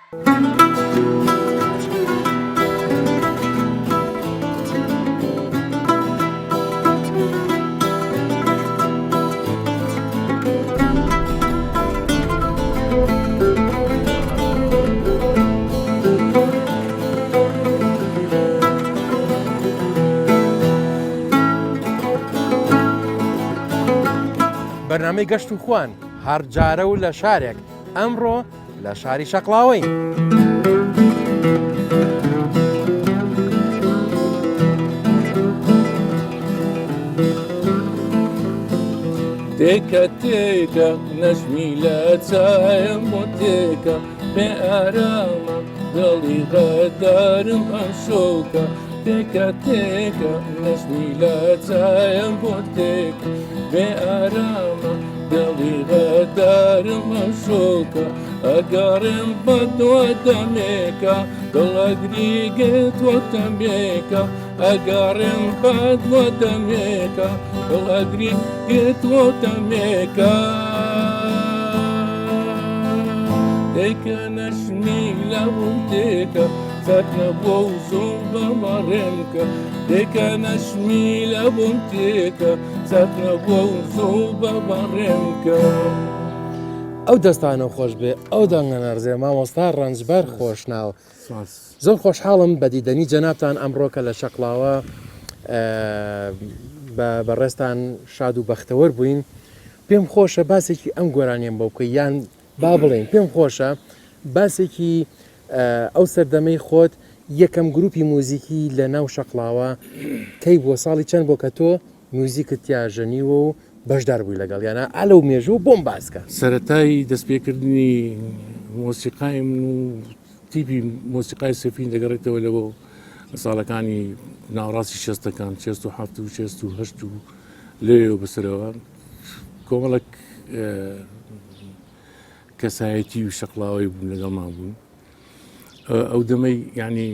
بەرنامەی گەشت و خوان هەر جارە و لە شارێک ئەمڕۆ لە شاری شەقڵاوەین. تێکە تێکە نەژمی لە چایم بۆ تێکە بێ ئارامە دڵی غەدارم ئەشۆکە تێکە تێکە نەژمی لە چایم بۆ تێکە بێ ئارامە دڵی غەدارم ئەشۆکە ئەگەڕێم بە دۆ دەمێکە دڵەگری گێتوە تەمێکە ئەگەڕێم بە دۆ دەمێکە دڵەگری گێتوە تەمێکە تێکە نەژمی لە بۆ تێکە سەرنە بۆ زوو بەمەڕێمکە تێکە نەژمی لە بۆم تێکە سەرنە بۆ زوو بەمەڕێمکە. ئەو دەستانە خۆش بێ ئەو دەنگەنەرزێ مامۆستا ڕەنجبەر خۆشناو زۆر خۆشحاڵم بە دیدەنی جەنابتان ئەمڕۆکە لە شەقڵاوە بەڕێستان شاد و بەختەوەر بووین. پێم خۆشە باسێکی ئەم گۆرانیان بۆ بکەی یان با بڵێن پێم خۆشە باسێکی ئەو سەردەمەی خۆت یەکەم گروپی موزیکی لە ناو شەقڵاوە کەی بۆ ساڵی چەند بۆ کە تۆ موزیکت تیاژەنیوە و بەشدار بووی لەگەڵ یانە ئالەو مێژوو بۆم باسکە. سەرەتایی دەستپێکردنی مۆسیقایم و تیپی مۆسیقای سەفین دەگەڕێتەوە لەوە ساڵەکانی ناوڕاستی شەستەکان 1970 و 1968 و لێەوە بەسەرەوە کۆمەڵک کەسایەتی و شەقڵاوی بوون لەگەڵمان بوون. ئەو دەمەی ینی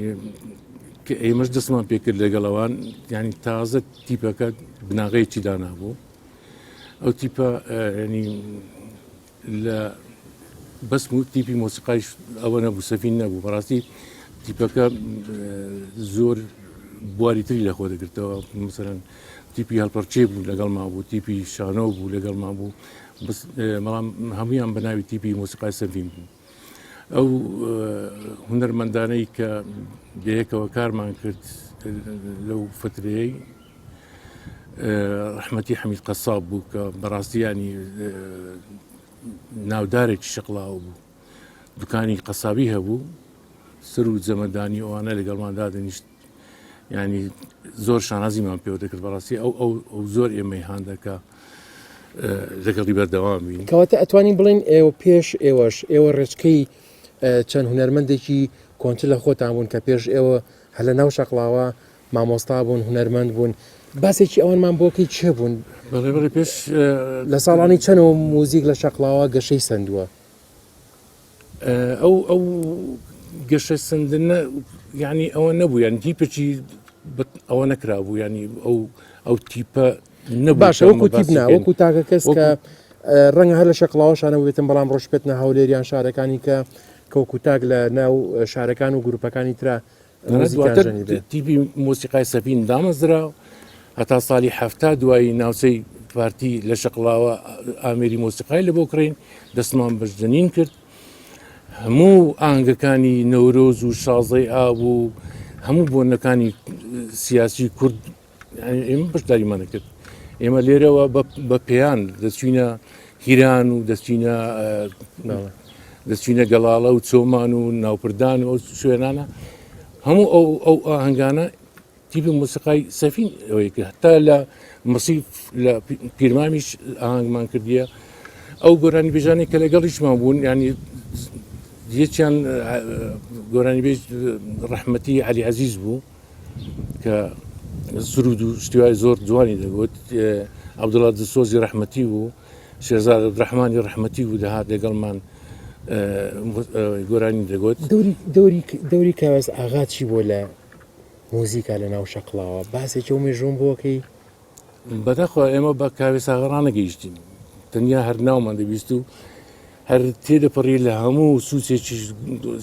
کە ئێمەش دەستمان پێکرد لەگەڵەوان ینی تازە تیپەکە بناغەیەکی دانابوو. ئەو تیپە ینی لە بەس تیپی مۆسیقایش ئەوە نەبوو سەفین نەبوو بەڕاستی تیپەکە زۆر بواریتری لەخۆ دەگرتەوە مثلەن تیپی هەڵپەرچێ بوو لەگەڵمان بوو تیپی شانۆ بوو لەگەڵمان بوو بەڵام هەمویان بە ناوی تیپی مۆسیقای سەفین بوو. ئەو هونەرمەندانەی کە بەیەکەوە کارمان کرد لەو فترەیەی ڕەحمەتی حەمید قەساب بوو کە بەڕاستیانی ناودارێکی شەقڵاوە بوو دوکانی قەسابی هەبوو سەر و جەمەدانی ئەوانە لەگەڵماندا دەنیشت ینی زۆر شانازیمان پێوە دەکرد بەڕاستی ئەو زۆر ئێمەی هاندەکە لەگەڵی بەردەوام بین. کەواتە ئەتوانین بڵین ئێوە پێش ئێوەش ئێوە ڕێچکەی چەند هونەرمەندێکی کۆنتر لە خۆتان بوون کە پێش ئێوە هە لە ناو شەقڵاوە مامۆستا بوون هونەرمەند بوون باسێکی ئەوانمان بۆکەی چێ بوون بەڕێبەری پێش لە ساڵانی چەندەوە موزیک لە شەقڵاوە گەشەی سندووە. ئەو گەشە سندنە ینی ئەوە نەبوو یان تیپەکی ئەوە نەکرابوو ینی ئەو تیپە باشە وەکو تیبنا وەکو تاکە کەس کە ڕەنگە هەر لە شەقڵاوەشانە بێتن بەڵام ڕۆژپێتنە هەولێریان شارەکانی کە کەوکو تاک لە ناو شارەکان و گروپەکانی ترا تیپی مۆسیقای سەفین دامەزرا هەتا ساڵی هەفتا دوایی ناوچەی پارتی لە شەقڵاوە ئامێری مۆسیقای لە بۆ کڕین دەستمان بەشدەنین کرد هەموو ئاهەنگەکانی نەورۆز و شازەی ئابوو هەموو بۆنەکانی سیاسی کورد ئێمە بەشداریمانە کرد. ئێمە لێرەوە بە پێیان دەچینە هیران و دەچینە گەڵاڵە و چۆمان و ناوپردان و ئەو شوێنانە هەموو ئەو ئاهەنگانە تیپی مۆسیقای سەفین ئەوەی کرد هەتا لە مەسیف لە پیرمامیش ئاهەنگمان کردیە ئەو گۆرانی بێژانی کە لەگەڵیشمان بوون ینی یەکیان گۆرانی بێژ ڕەحمەتی عەلی عەزیز بوو کە سرود و شتیوای زۆر جوانی دەگوت عەبدوڵڵا دڵسۆزی ڕەحمەتی بوو شێرزاد عەبدوڕەحمانی ڕەحمەتی بوو دەهات لەگەڵمان گۆرانی دەگوت. دەوری کاوەس ئاغا چی بۆ لە مۆزیکا لە ناو شەقڵاوە باسێکی و مێژوون بۆکەی بەدەخوا ئێمە بە کاوێ ساغڕان نەگەیشتین تەنیا هەر ناومان دەبیست و هەر تێدەپەڕی لە هەموو سووسێکی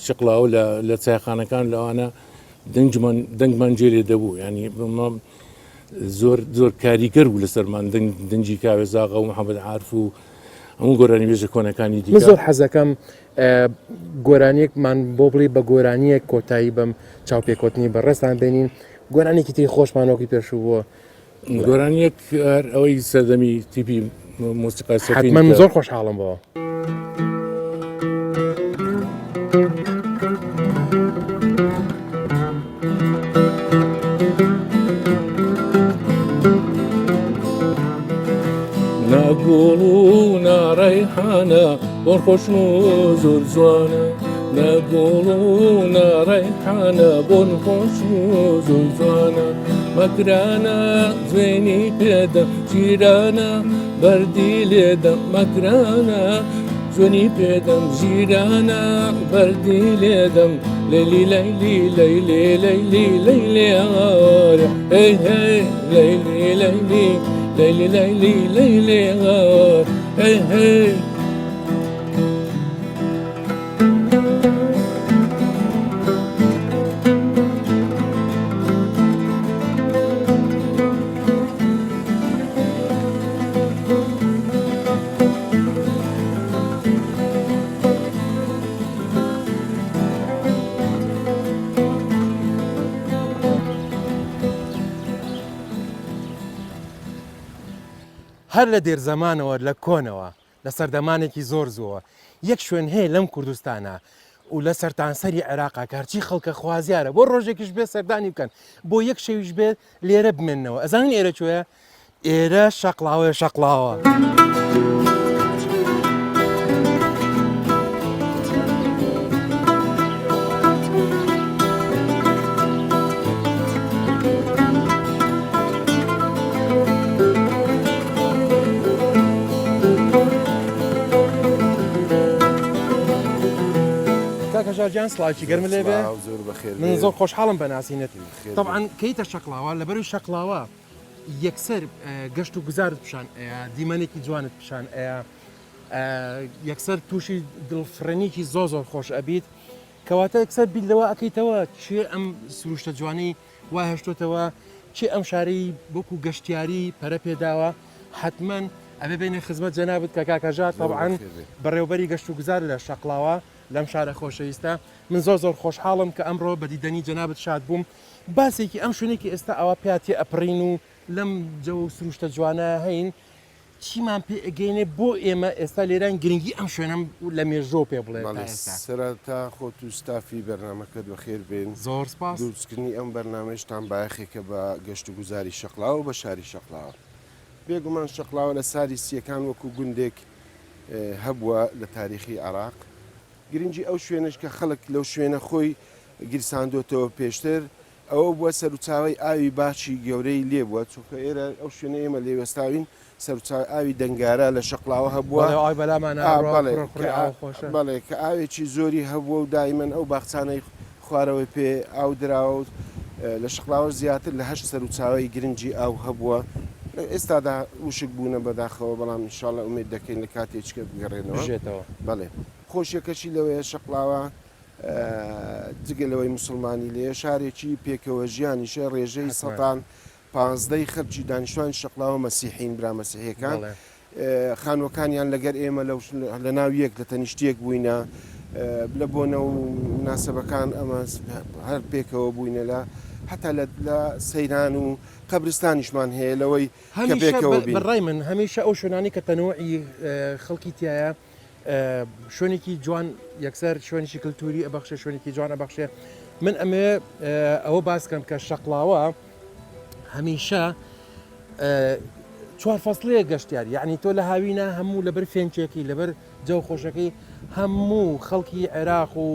شقلاوە لە چایخانەکان لەوانە دەنگمان جێرێ دەبوو ینی زۆر کاریگەر بوو لەسەرمان دەنجی کاوێزاغا و محەممەد عارف و هەموو گۆرانی بێژە کۆنەکانی من زۆر حەزەکەم گۆرانیەکمان بۆ بڵێ بە گۆرانیەک کۆتایی بەم چاوپێکۆتنی بەڕێستان بێنین گۆرانێکی تی خۆشمانەوەکی پێشوو بووە گۆرانیەک ئەوەی سەردەمی تیپی مۆسیقای سەفین من زۆر خۆشحاڵم بەوە ناگۆڵ و ناڕەیحانە بۆ خۆش و زۆر جوانە ناگۆڵ و ناڕەیحانە بۆ خۆش و زۆر جوانە مەکرانە زوێنی پێدە جیرانە بەردی لێدەم مەکرانە زۆنی پێدەم ژیرانە بەردی لێدەم لەلی لەیلی لەیلێ لەیلی لەیلێ ئارە هەی هەی لەیلی لەیلی ليلي ليلي ليلي غار هي هي هەر لە دێر زەمانەوە لە کۆنەوە لە سەردەمانێکی زۆر زۆوە یەک شوێن هەیە لەم کوردستانە و لە سەرتانسەری عێراقا کارچی خەڵکە خوازیارە بۆ ڕۆژێکیش بێ سەردانی بکەن بۆ یەک شەویش بێت لێرە بمێنەوە ئەزانین ئێرە کوێیە ئێرە شەقلاوە شەقلاوە. کاکەژارجان سڵاوی گەرم لێ بێ من زۆر خۆشحاڵم بە ناسینەت طبعاً کەیتە شەقلاوە لەبەروی شەقلاوە یەکسەر گەشت و گوزارت پیشان ئەیە دیمەنێکی جوانت پیشان ئەیە یەکسەر تووشی دڵفرێنێکی زۆر خۆش ئەبیت کەواتە یەکسەر بیلەوە ئەەکەیتەوە چێ ئەم سروشتە جوانی وا هێشتۆتەوە چێ ئەم شارەی بۆکو گەشتیاری پەرە پێداوە حتمما ئەبێ بینێ خزمەت جەنابەت کە کاکەژار طبعاً بەڕێوەبەری گەشت و گوزار لە شەقلاوە لەم شارە خۆشەویستە من زۆر خۆشحاڵم کە ئەمڕۆ بە دیدەنی جەنابەت شاد بووم باسێکی ئەم شوێنێکی ئێستا ئەوە پێاتی ئەپڕین و لەم جە و سروشتە جوانە هەین چیمان پێ ئەگەینێ بۆ ئێمە ئێستا لێران گرنگی ئەم شوێنم لە مێژۆ پێ بڵێ سەرەتا خۆت و ستافی بەرنمەکەت بەخێر بێن زۆر سپاس دووسکردنی ئەم بەرنمەشتان بایەخێکە بە گەشت و گوزاری شەقلاوە بە شاری شەقلاوە بێگومان شەقلاوە لە ساری سیەکان وەکو گوندێک هەبووە لە تاریخی عراق گرنگی ئەو شوێنش کە خەڵک لەو شوێنە خۆی گیرساندۆتەوە پێشتر ئەوە بووە سەرچاوی ئاوی باشی گەورەی لێ بووە چونکە ئێرە ئەو شوێنە ئێمە لێوەستاوین سەرچاوی ئاوی دەنگارە لە شەقلاوە هەبووە بەڵێ کە ئاوێکی زۆری هەبووە و دایمەن ئەو باخچانەی خوارەوەی پێ ئاو دراوە لە شەقلاوە زیاتر لە هەشت سەرچاوی گرنگی ئاو هەبووە ئێستادا وشک بوونە بەداخەوە بەڵام انشاءالله ئومێد دەکەین لە کاتێککە بگەڕێنەوە بەڵێ خۆشیەکەشی لەوەیە شەقلاوە جگەلەوەی مسلمانی لێ شارێکی پێکەوە ژیانیشە ڕێژەی سەتان 15 خەرکی دانیشتوان شەقلاوە مەسیحین برا مەسیحیەکان خانوەکانیان لەگەر ئێمە لە ناو یەک لە تەنیشتێک بووینە لە بۆنە و مناسبەکان ئەمە هەر پێکەوە بووینە لە حتا لە سەیران و قەبرستانیشمان هەیە لەوەی بەڕای من هەمیشە ئەو شوێنانی کە تەنوعی خەڵکی تایە شوێنێکی جوان یەکسەر شوێنێکی کللتوری ئەبەخشە شوێنێکی جوان ئەبەخشێ من ئەمێ ئەوە باسکەم کە شەقلاوە هەمیشە چوار فەسڵەیە گەشتیار یعنی تۆ لە هاوینە هەموو لەبەر فێنچێکی لەبەر جەو خۆشەکەی هەموو خەڵکی عێراق و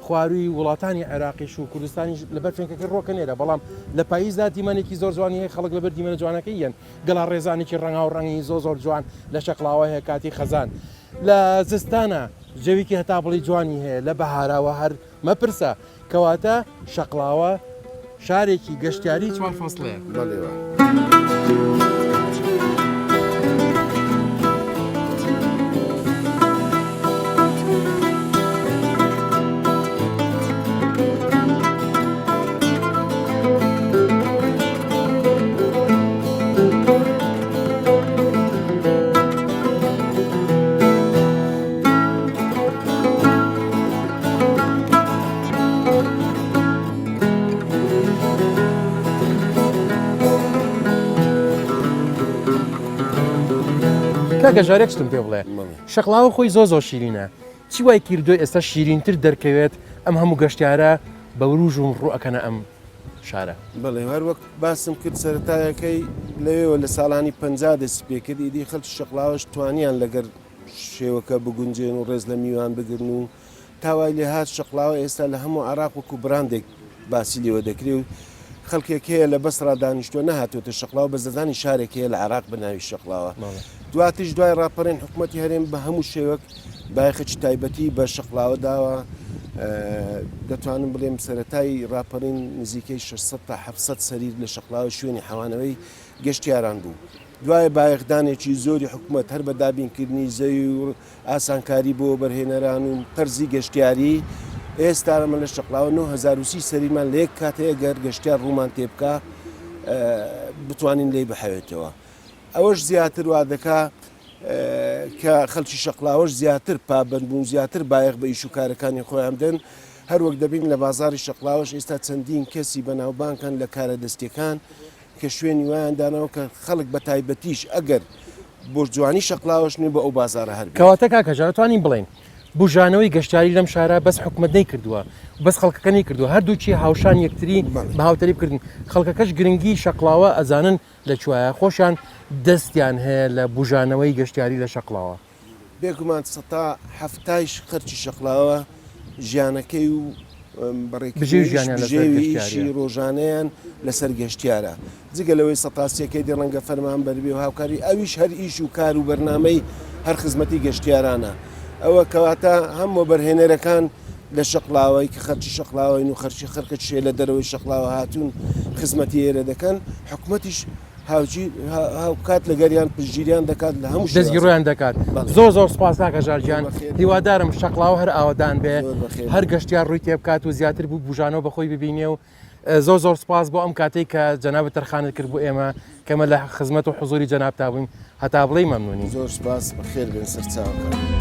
خواروی وڵاتانی عێراقیش و کوردستانی لەبەر فێنکەکە ڕۆکە نێرە بەڵام لە پاییزدا دیمەنێکی زۆر جوانی هەیە خەڵک لەبەر دیمەنە جوانەکەی یەن گەڵا ڕێزانێکی ڕەنگا و ڕەنگی زۆر جوان لە شەقلاوە هەیە کاتی خەزان لە زستانە جەویکی هەتا بڵی جوانی هەیە لە بەهاراوە هەر مەپرسە کەواتە شەقلاوە شارێکی گەشتیاری چوار فەسڵەیە بەڵێوە. کاکە ژارێکشتم پێ بڵێ شەقلاوە خۆی زۆ شیرینە چی وای کردو ئێستا شیرینتر دەرکەوێت ئەم هەموو گەشتیارە بە وروژ و ڕوئەکەنە ئەم شارە بڵێ هەروەک باسم کرد سەرەتایەکەی لەوێەوە لە ساڵانی 50 دەست پێکرد ئیدی خەڵکی شەقلاوەش توانیان لەگەر شێوەکە بگونجێن و ڕێز لە میوان بگرن و تاوای لێ هات شەقلاوە ئێستا لە هەموو عراق وەکو براندێک باسی لێوە دەکرێ و خەڵکێک هەیە لە بەسرا دانیشتووە نەهاتوێتە شەقلاوە بە زەدانی شارێک هەیە لە عراق بەناوی شەقلاوە دواتیش دوای ڕاپەڕێن حکوومەتی هەرێم بە هەموو شێوەک بایخەچ تایبەتی بە شەقلاوە داوە دەتوانم بڵێم سەرەتایی ڕاپەڕین نزیکەی 600 تا 700 سەریر لە شەقلاوە شوێنی حەوانەوەی گەشتیاران بوو دوای بایەخدانێکی زۆری حکوومەت هەر بە دابینکردنی زەوی و ئاسانکاری بۆ بەرهێنەران و پەرزی گەشتیاری ئێستا ئەمە لە شەقلاوە 930 سەریمان لە یەک کاتەیە گەر گەشتیار ڕوومان تێبکە بتوانین لێی بحەوێتەوە ئەوەش زیاتر وا دەکا کە خەڵکی شەقلاوەش زیاتر پابند بوون زیاتر بایەخ بە ئیش و کارەکانی خۆیان بدەن هەروەک دەبین لە بازاری شەقلاوەش ئێستا چەندین کەسی بەناوبانکەن لە کارە دەستیەکان کە شوێنی وایان دانەوە کە خەڵک بە تایبەتیش ئەگەر بۆ جوانی شەقلاوەش نێ بە ئەو بازارە هەر کەواتە کاکەجارتوانین بڵێن بژانەوەی گەشتیاری لەم شارە بەس حکومت نەیکردووە بەس خەڵکەکەنی کردو هەردووچی هاوشان یەکتری بە هاوتەری بکردن خەڵکەکەش گرنگی شەقلاوە ئەزانن لە کوایە خۆشیان دەستیان هەیە لە بژانەوەی گەشتیاری لە شەقلاوە بێگومان سەتا هەفتایش خەرچی شەقلاوە ژیانەکەی و بەڕێکژێویشی ڕۆژانەیان لەسەر گەشتیارە جگە لەوەی سەتاسیەکەی دی ڕەنگە فەرمان بەربێ و هاوکاری ئەویش هەر ئیش و کار و بەرنامەی هەر خزمەتی گەشتیارانە ئەوە کەواتە هەموو بەرهێنەرەکان لە شەقلاوەی کە خەرچی شەقلاوەین و خەرچی خەرکە شێ لە دەرەوەی شەقلاوە هاتوون خزمەتی ئێرە دەکەن حکوومەتیش هاوکات لە گەریان پشگیریان دەکات لە هەموو دەستگی ڕۆیان دەکات زۆر سپاس کاکەژارجیان هیوادارم شەقلاوە هەر ئاوادان بێ هەر گەشتیار ڕووی تێ بکات و زیاتر بوو بژانەوە بەخۆی ببینێ و زۆر سپاس بۆ ئەم کاتێک کە جەنابەت تەرخانت کرد بۆ ئێمە کەمە لە خزمەت و حزوری جەناب تا بووین هەتا بڵێ مەمنونی زۆر سپاس بەخێر بێن سەرچاوەکە.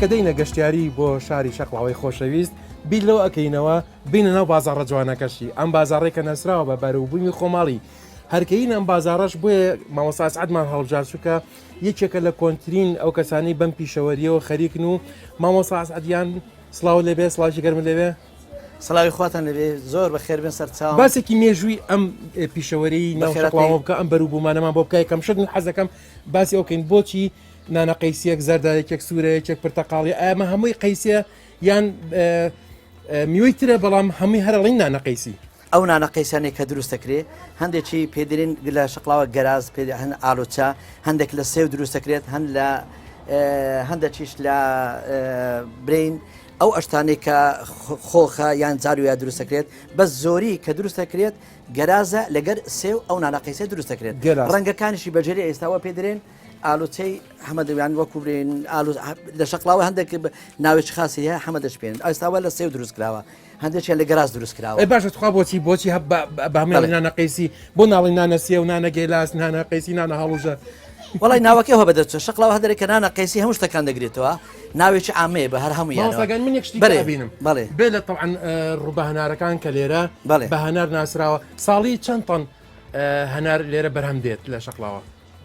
کە دەینە گەشتیاری بۆ شاری شەقلاوەی خۆشەویست بیر لەوە ئەەکەینەوە بینە ناو بازاڕە جوانەکەشی ئەم بازاڕێکە نەسراوە بە بەرەوبوومی خۆماڵی هەرکەین ئەم بازاڕەش بۆیە مامۆستا سعدمان هەڵبژار چووکە یەکێکە لە کۆنتترین ئەو کەسانی بەم پیشەوەریەوە خەریکن و مامۆستا سعدیان سڵاو لێبێ سڵاوی گەرم لێبێ سڵاوی خواتان لەبێ زۆر بەخێر بێن سەرچاو باسێکی مێژووی ئەم پیشەوەری ناوشەقلاوە بکە ئەم بەروبوومانەمان بۆ بکای کەم شت حەزەکەم باسی ئەوکەین بۆچی نانە قەیسیەک زەردایەکێک سوورەیەکێک پرتەقاڵی ئەمە هەمووی قەیسیە یان میوەی ترە بەڵام هەمووی هەرڵین نانە قەیسی ئەو نانە قەیسانێک کە دروستەکرێ هەندێکی پێدرین لە شەقلاوە گەراز هەن ئالۆچە هەندێک لە سێو دروستەکرێت هەند لە هەندێکیش لە برین ئەو ئەشتانێک کە خۆخە یان جارویە دروستەکرێت بەس زۆری کە دروستەکرێت گەرازە لەگەر سێو ئەو نانە قەیسە دروستەکرێت ڕەنگەکانیشی بەجێری ئێستاوە پێدرێن ئالوچەی حەمەدەویان وەکو برێن لە شەقلاوە هەندێک ناوێکی خاصی هەیە حەمەدەش پێن ئێستاوە لە سێو دروست کراوە هەندێکیان لە گەراز دروست کراوە باشە تخوا بۆچی بەهمێڵی نانە قەیسی بۆ ناڵی نانە سێ و نانە گێلاس نانە قەیسی نانە هەڵوژە وڵی ناوەکەی هە بەدەچێت شەقلاوە هەندێکە نانە قەیسی هەموو شتەکان دەگرێتەوە ناوێکی عامەیە بە هەر هەموویان من یەکشتی بینم بێ لە تەعاان ڕووبە هەنارەکان کە لێرە بە هەنار ناسراوە ساڵی چەند تەن هەنار لێرە بەرهەم دێت لە شەقلاوە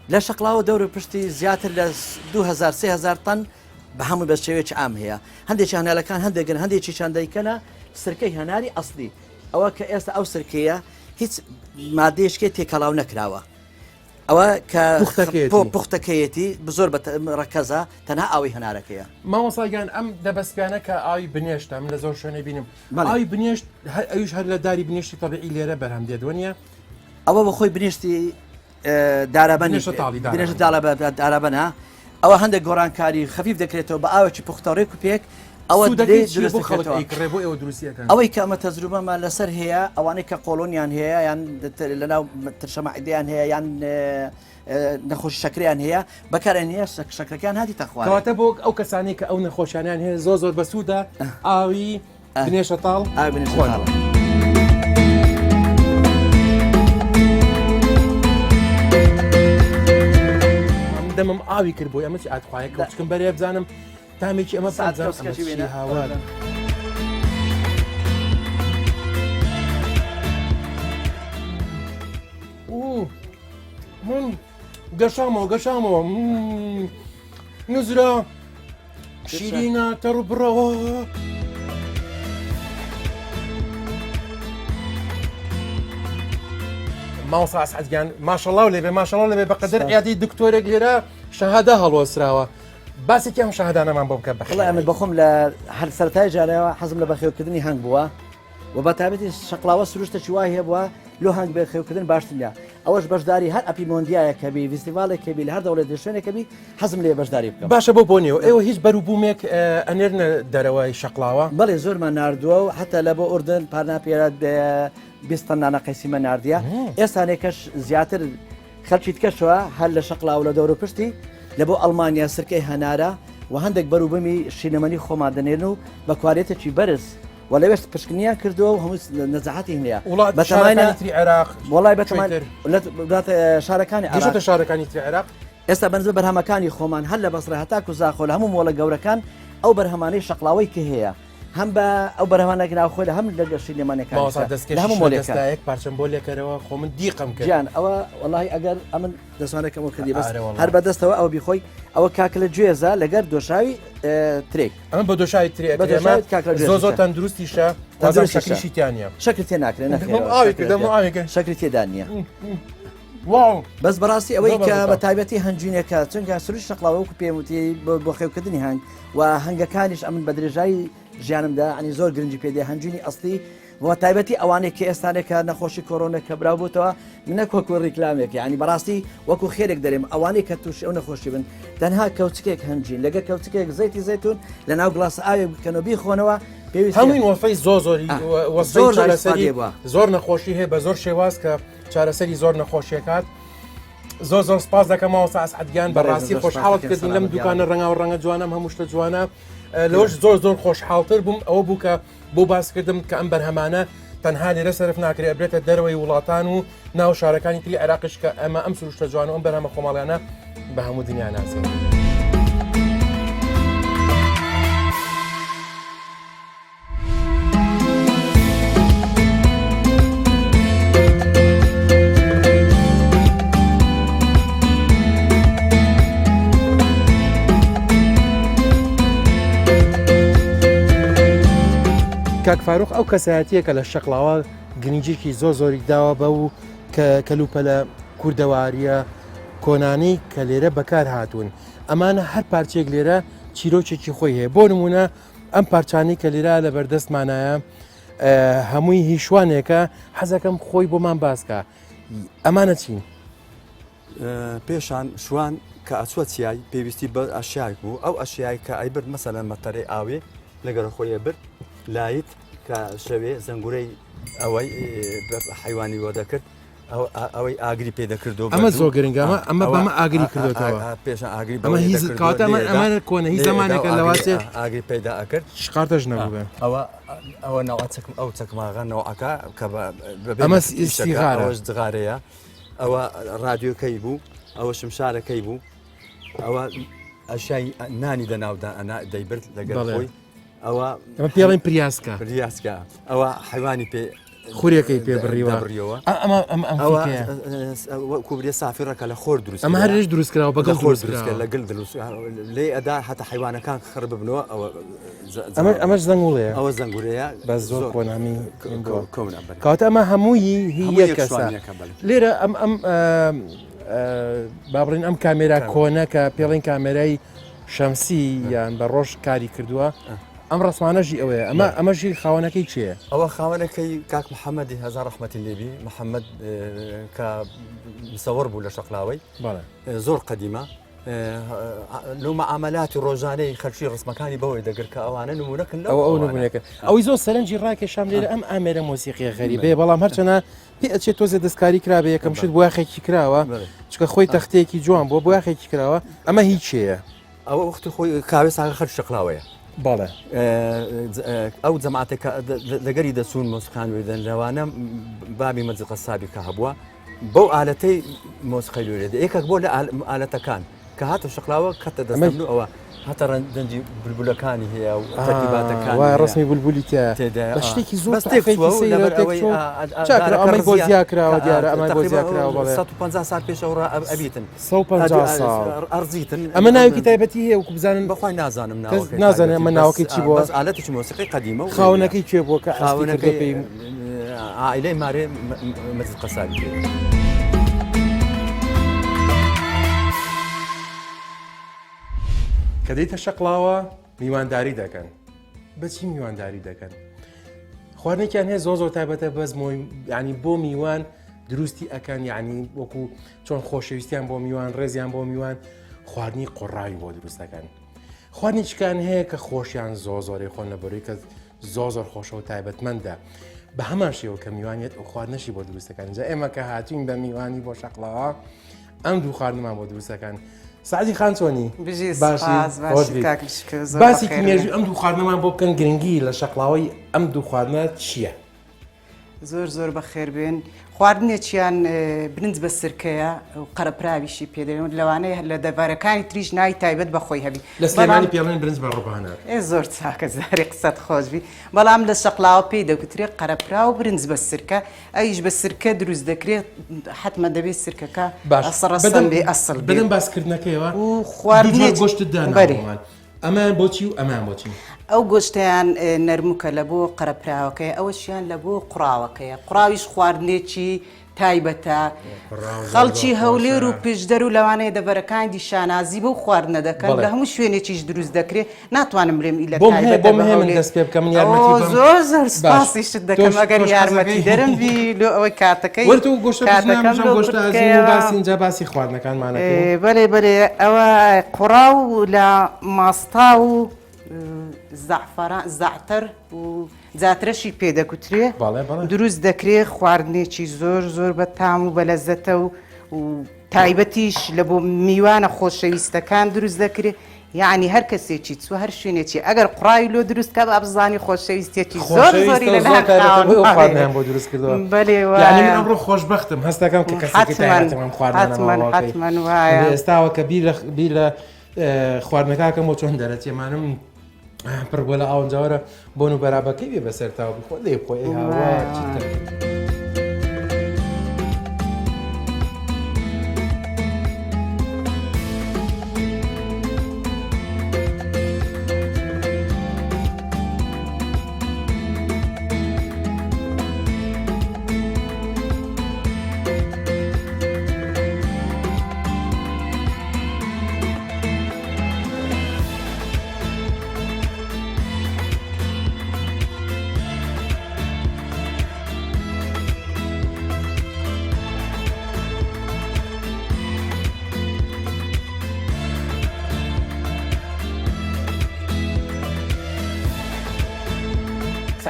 لە شەقلاوە دەور پشتی زیاتر لە 2000 تەن بە هەموو بە شێوێکی ئام هەیە هەندێکی هەنالەکان هەندێکن هەندێکی چاندەیکەنە سرکەی هەناری ئەسلی ئەوە کە ئێستا ئەو سرکەیە هیچ مادێشکێ تێکەڵاو نەکراوە ئەوە کە پوختەکەیەتی زۆر بە ڕەکەزە تەنها ئاوی هەنارەکەیە مامۆساگیان ئەم دەبەستیانە کە ئاوی بنێشتە من لە زۆر شوێنە بینم ئاوی بنێشت ئەوش هەر لە داری بنیشتی تەبیعی لێرە بەرهەم دێت وەنیە ئەوە بەخۆی بنیشتی دارابەنی دارابەنە ئەوە هەندێک گۆڕانکاری خەفیف دەکرێتەوە بە ئاوێکی پوختەڕێک و پێک ئەوە بۆ خەڵک ئەیکڕێ بۆ ئێوە دروستیەکەن ئەوەی کە ئەمە تەجروبەمان لەسەر هەیە ئەوانەی کە قۆڵۆنیان هەیە یان لەناو ترشەمەعدەیان هەیە یان نەخۆش شەکریان هەیە بەکارێن هەیە شەکرەکان هاتی تەخوات کەواتە بۆ ئەو کەسانی کە ئەو نەخۆشیانیان هەیە زۆر بەسوودە ئاوی بنێشە تاڵ بنێشە دەمەم ئاوی کرد بۆی ئەمە ئاتخوایە کەچکم بەرێ بزانم تامێکی ئەمە هاوارە من گەشامەوە نزرا شیرینە تەڕبڕەوە ماوەسا ئەسعەدگیان ماشەڵاو لێبێ بەقەدر عیادی دکتۆرێک لێرە شەهادە هەڵوەسراوە باسێکی ئەم شەهادانەمان بۆ بکە بەخڵی ئەمە بەخۆم لە هەر سەرەتای جارەوە حەزم لە بەخێوکردنی هەنگ بووە و بە تایبەتی شەقڵاوە سروشتە چی وای هەیە بووە لۆ هەنگ بەخێوکردن باشترە ئەوەش بەشداری هەر ئەپی مۆندیایە کەبی فیستیڤالێک کەبی لە هەر دەوڵەت دێشوێنێکەبی حەزم لێ بەشداری بکەم باشە بۆ بۆنیەوە ئێوە هیچ بەروبوومێک ئەنێرنە دەرەوەی شەقڵاوە بەڵێ زۆرمان نردووە و حتا لە بۆ ئوردن پارناپێرە بیستە نانە قەیسیمە نردیە ئێستانێکەش زیاتر خەلکی تکەشەوە هەر لە شەقڵاو لە دەورە پشتی لە بۆ ئەڵمانیا سرکەی هەنارە و هەندێک بەروبەمی شینەمەنی خۆمان دەنێن و بە کوارێتێکی بەرز و لەوێش پشکنیان کردووە و هەموو نەزەحەتی هەیە بەتەمانێتی عێراق وڵای بەتەمان شارەکانی شارەکانی تری عێراق ئێستا بەنسبە بەرهەمەکانی خۆمان هەر لە بەسڕە هەتا کوزاخۆ لە هەموو مۆڵە گەورەکان ئەو بەرهەمانەی شەقڵاوی کە هەیە هەم بە ئەو بەرهەمانێک ناوخۆی لە هەم لەگەشی لێمانەکان هەموو مۆلێکایەک پارچەم بۆ لێکەرەوە خۆ من دیقم کردیان ئەوە وڵی ئەگەر ئەمن دەسوانەکەمەوە کردی بەس هەر بەدەستەوە ئەو بیخۆی ئەوە کاکە لە گوێزە لەگەر دۆشاوی ترێک ئەمە بە دۆشاوی ترێک زۆر تەندروستیشە شکریشیتیانە شکری تێ ناکرێن شکری تێدا نییە بەس بەڕاستی ئەوەی کە بە تایبەتی هەنجینەکە چونکە سروش شەقڵاوەکو پێوتی بۆ خێوکردنی هەنگ و هەنگەکانیش ئەمن بە درێژایی ژیانمدا ئەنی زۆر گرنگی پێدێ هەنجینی ئەستی و تایبەتی ئەوانێک کە ئێستانێکە نەخۆشی کۆرۆنە کە براو بووتەوە منە کۆکو ڕیکلامێک ینی بەڕاستی وەکو خێرێک دەرێم ئەوانەی کە تووشی ئەو نەخۆشی بن تەنها کەوتکێک هەنجین لەگە کەوتکێک زەیتی زەیتون لە ناو گڵاس ئاوێ بکەنەوە بیخۆنەوە پێویست هەمووی وەفەی زۆر نەخۆشی هەیە بە زۆر شێواز کە چارەسەری زۆر نەخۆشیەکات زۆر سپاس دەکەمەوە ئەسعەدگیان بەڕاستی خۆشحاڵت کردین لەم دوکانە ڕەنگە جوانم هەموو شتە جوانە لەوەش زۆر خۆشحاڵتر بووم ئەوە بوو کە بۆ باسکردم کە ئەم بەرهەمانە تەنها لێرە سەرف ناکرێت ئەبرێتە دەرەوەی وڵاتان و ناو شارەکانی تری عێراقش کە ئەمە ئەم سروشتە جوانە ئەم بەرهەمە خۆماڵیانە بە هەموو دنیا ناسێن. کاک فاروق ئەو کەسایەتیە کە لە شەقڵاوە گرنگجێکی زۆری داوە بە و کە کەلوپەلە کوردەواریە کۆنانی کە لێرە بەکار هاتوون ئەمانە هەر پارچێک لێرە چیرۆکێکی خۆی هەیە بۆ نمونە ئەم پارچانی کە لێرە لە بەردەستمانایە هەمووی هیشوانێکە حەزەکەم خۆی بۆمان باسکە ئەمانە چین؟ پێشان شوان کە ئەچوە چیای پێویستی بە ئەشیای بوو ئەو ئەشیای کە ئەیبرد مەسەلەن مەتەرەی ئاوێ لەگەڕ خۆیە برد لایت کە شەوێ زەنگورەی ئەوەی حیوانی وە دەکرد ئەوەی ئاگری پێدەکردەوە ئەمە زۆر گرنگەمە ئەمە بەمە ئاگری کردێتەوە پێشان ئاگری ئەمانە کۆنە هیچ زمانێکە لەواتێ ئاگری پێدا ئەکرد شقارتەش نەبووە ئەوە ناوە ئەو چەکماغە نەوەکە کە ئەمە سیغارەوەش دغارەیە ئەوە رادیۆکەی بوو ئەوە شمشارەکەی بوو ئەوە ئەشای نانی دەناودا دەیبرد لەگەڵ خۆی ئەوە پێڵین پریاسکە ئەوە حیوانی پێ خورێکەی پێ بڕیوە کوبرێ سافرەکە لە خۆر دروست ئەمە هەرش دروستکراوە بەگەڵ خۆر دروستکە لەگەڵ دروست لێ ئەدا هەتا حیوانەکان خڕ ببنەوە ئەمەش زەنگوڵەیە ئەوە زەنگورەیە بە زۆر کۆنامی کاتە ئەمە هەمووی هی کەسە لێرە ئەم با بڵین ئەم کامێرا کۆنە کە پێڵین کامێرای شەمسی یان بە ڕۆژ کاری کردووە ئەم ڕسمانەژی ئەوەیە ئەمەژی خاوەنەکەی چییە؟ ئەوە خاوەنەکەی کاک محەممەدی هەزار ڕەحمەتی لێبی محەممەد کە مسەوەڕ بوو لە شەقلاوەی زۆر قەدیمە لەو مەعاملاتی ڕۆژانەی خەرچی ڕسمەکانی بەوەی دەگەر کە ئەوانە نمونەکەن ئەو نمونەکە ئەوەی زۆر سەرنجی ڕاکێشام لێرە ئەم ئامێرە مۆسیقی غەریبەیە بەڵام هەرچەنە پێ ئەچێت تۆزە دەستکاری کرابێ یەکەم شت بواخێکی کراوە چکە خۆی تەختەیەکی جوان بۆ بواخێکی کراوە ئەمە هیچیە ئەوە وەختی خۆی کاوێ ساغە خەر شقلاوەیە بەڵێ ئەو جەماعتێک لەگەری دەچوون مۆسیقان وێدەن لەوانە بابی مەرجقە سابی کە هەبووە بەو ئالەتەی مۆسیقی لێرێت یەکێک بۆ لە ئالەتەکان کە هاتە شقلاوە کەتە دەستم ئەوە هەتا ڕەندەنجی بولبولەکانی هەیە و تەرتیباتەکان ڕسمی بولبولی تێدا بە شتێکی زۆر چاکرا ئەمەی بۆ زیاکراوە دیارە ئەمە بۆ زیاکراوە بەڵێ 150 سال پێشەوە ئەبیتن 150 ساڵ ئەرزیتن ئەمە ناوی تایبەتی هەیە وکو بزانن بەخوای نازانم نازانێ ئەمە ناوەکەی چی بۆ ئالەتێکی مۆسیقی قەدیمە و خاونەکەی کوێ بۆ کە خاونەکەی عائلەی مارێ مەجید قەسابی کە دەیتە شەقلاوە میوانداری دەکەن بەچی میوانداری دەکەن خواردنێکیان هەیە زۆ زۆر تایبەتە بەس ینی بۆ میوان دروستی ئەەکەن یعنی وەکو چۆن خۆشەویستیان بۆ میوان ڕێزیان بۆ میوان خواردنی قڕاوی بۆ دروستەکەن خواردنی چکان هەیە کە خۆشیان زۆ زۆری خۆن لە بەروی کە زۆ زۆر خۆشە و تایبەتمەندە بە هەمان شێوە کە میوانێت ئەو خواردنەشی بۆ دروستەکەن جا ئێمە کە هاتوین بە میوانی بۆ شەقلاوە ئەم دوو خواردنمان بۆ دروستەکەن سعدی خان چۆنی باسی مێژوی ئەم دوو خواردنەمان بۆ بکەن گرنگی لە شەقلاوەی ئەم دوو خواردنە چییە؟ زۆر بە خێربێن خواردنێکیان برنج بە سرکەیە و قەرەپراویشی پێدەێن لەوانەیە لە دەڤارەکانی تریش ناوی تایبەت بەخۆی هەبی لە سلێمانی پێڵێن برنج بە ڕووبانە زۆر چاکە زاری قسەت خۆشبی بەڵام لە شەقلاوە پێی دەگوترێت قەرەپرا و برنج بە سرکە ئەویش بە سرکە دروست دەکرێت حتممە دەبێت سرکەکە ئەسڕەسەن بێ ئەسڵ بدەم باسکردنەکەیەوە و خواردنێک گۆشتت داناوەمان ئەمان بۆچی و ئەمان بۆچی ئەو گۆشتیان نەرموکە لە بۆ قەرەپراوەکەی ئەوەشیان لە بۆ قوڕاوەکەیە قوڕاویش خواردنێکی تایبەتە خەڵکی هەولێر و پێشدەر و لەوانەیە دەبەرەکانی دیشانازی بەو خواردنە دەکەن لە هەموو شوێنێکیش دروست دەکرێت ناتوانم بڵێم ئیلە زۆر سپاسیشت دەکەم ئەگەر یارمەتی دەرم بی لۆ ئەوەی کاتەکەی اینجا باسی خواردنەکانمانەکە بەێ ئەوە قوڕاو لە ماستا و زعتر و زاترەشی پێدەکوترێ دروست دەکرێت خواردنێکی زۆر بە تام و بەلەزەتە و تایبەتیش لە بۆ میوانە خۆشەویستەکان دروست دەکرێت یعنی هەر کەسێکی چوە هەر شوێنێکی ئەگەر قوڕاوی لۆ دروستکە بە بزانی خۆشەویستێکی زۆری لە بۆ دروست کردەوە بەێ خۆشبختم هەستەکەم کە کەسێکی خواردن وایە ئێستاوە کە بیر لە خواردنەکەکەم بۆ چۆن دەرەچێمانم پڕ بۆ لە ئاونجاوەرە بۆن و بەرابەکەی بێ بەسەرتاوە بخۆ لێ خۆی هاوا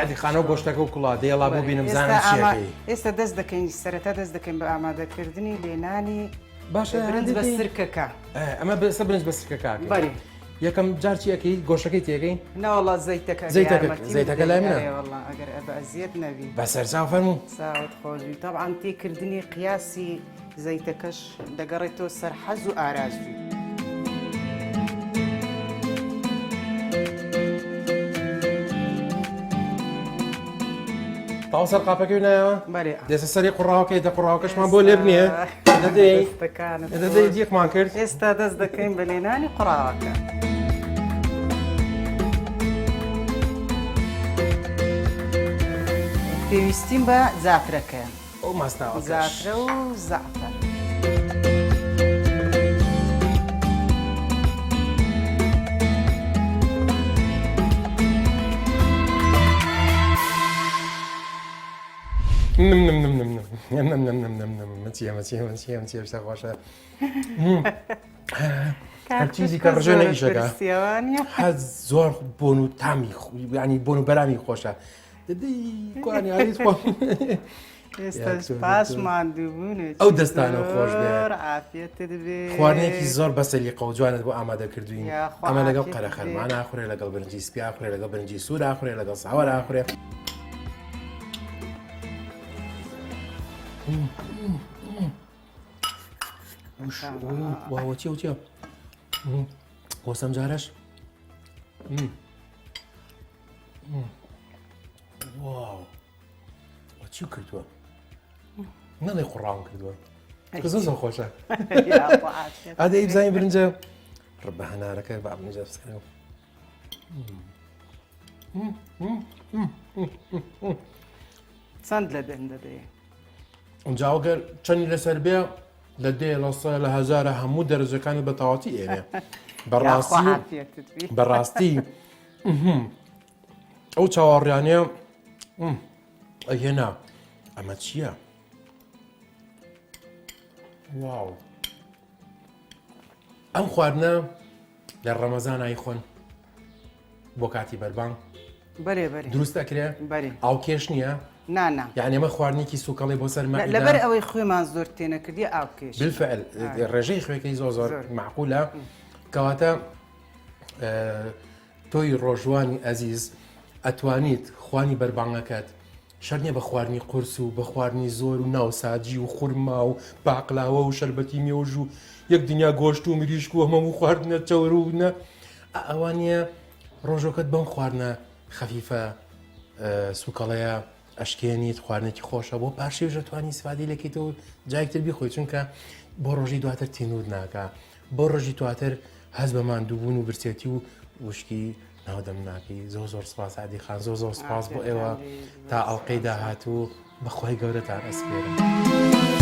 سعدی خانەوە گۆشتەکە و کوڵادەیە بۆ بینم زانم چیەکەی ئێستا دەست دەکەین سەرەتا دەست دەکەین بە ئامادەکردنی لێنانی باشە برنج بە سرکەکە ئەمە بەسە برنج بە سرکەکە یەکەم جار چیەکەی گۆشەکەی تێگەین ناوەڵا زەیتەکە لای منە ئەگەر ئەبە ئەزیەت نەبی بەسەر چاو فەرموو ساوت خۆشوی تەبعاان تێکردنی قیاسی زەیتەکەش دەگەڕێتەوە سەر حەز و ئاراژوی تاو سەر قاپەکەی نایەوە دێسە سەری قوڕاوەکەی دە قوڕاوەکەشمان بۆ لێ بنیە دەدەی دیەکمان کرد ئێستا دەست دەکەین بە لێنانی قوڕاوەکە پێویستیم بە زاترەکە ئەو ماستاوە زاترە و زعتەر مچیە خۆشە چیزی کە ڕژێنە ئیشەکە سیاوانە حەز زۆر بۆن و تامی ینی بۆن و بەرامی خۆشە دەدەی کوانی عریت خۆ ئێستاش پاشمان دووبوون ئەو دەستانە خۆش بێ عافێتت بێ خواردنێکی زۆر بەسەلی قەوجوانت بۆ ئامادە کردوین یاخوا ئەمە لەگەڵ عافێت قەرە بێ. خەرمان ئاخورێ لەگەڵ برنجی سپیا ئاخورێ لەگەڵ برنجی سوور ئاخورێ لەگەڵ ساوەر ئاخورێ واوە چیە و چیە خۆسەم جارەش واو چی کردووە نەڵێ قوڕاوم کردووە کە زۆر خۆشە ئادەی بزانین برنجە ڕبە هەنارەکە با برنجە بسکەنەوە چەند لە دەن دەدەێ ئەنجاوەگەر چەندی لەسەر بێ لە دێ لە سە لە هەزارە هەموو دەرەجەکانی بە تەواتی ئێمێ بەڕاستی ئەو چاوەڕیانەیە ئەهێنا ئەمە چییە؟ واو ئەم خواردنە لە ڕەمەزان ئایخۆن بۆ کاتی بەربانگ بەرێ بەرێ دروست دەکرێ بەرێ ئاو کێش نییە نانا یعنی ئەمە خواردنێکی سوکەڵی بۆ سەر لەبەر ئەوەی خۆیمان زۆر تێنەکردی ئاوکێش بالفعل ڕێژەی خوێەکەی زۆر معقولە کەواتە تۆی ڕۆژوانی ئەزیز ئەتوانیت خوانی بەربانگەکەت شەر نییە بە خواردنی قورس و بە خواردنی زۆر و ناوساجی و خورما و باقلاوە و شەربەتی مێوژ و یەک دنیا گۆشت و مریشک و هەموو خواردنە چەور و نە ئەوانە ڕۆژەکەت بەم خواردنە خەفیفە سوکەڵەیە ئەشکێنیت خواردنێکی خۆشە بۆ پاشێژ دەتوانی سوادی لەکەیتەوە جایکتر بیخۆی چونکە بۆ ڕۆژی دواتر تینود ناکە بۆ ڕۆژی دواتر هەز بە ماندووبوون و برسێتی و وشکی ناودەم ناکەی زۆر سپاس عادی خان زۆر سپاس بۆ ئێوە تا ئەڵلقەی داهاتوو بەخوای گەورەتان ئەسپێرم.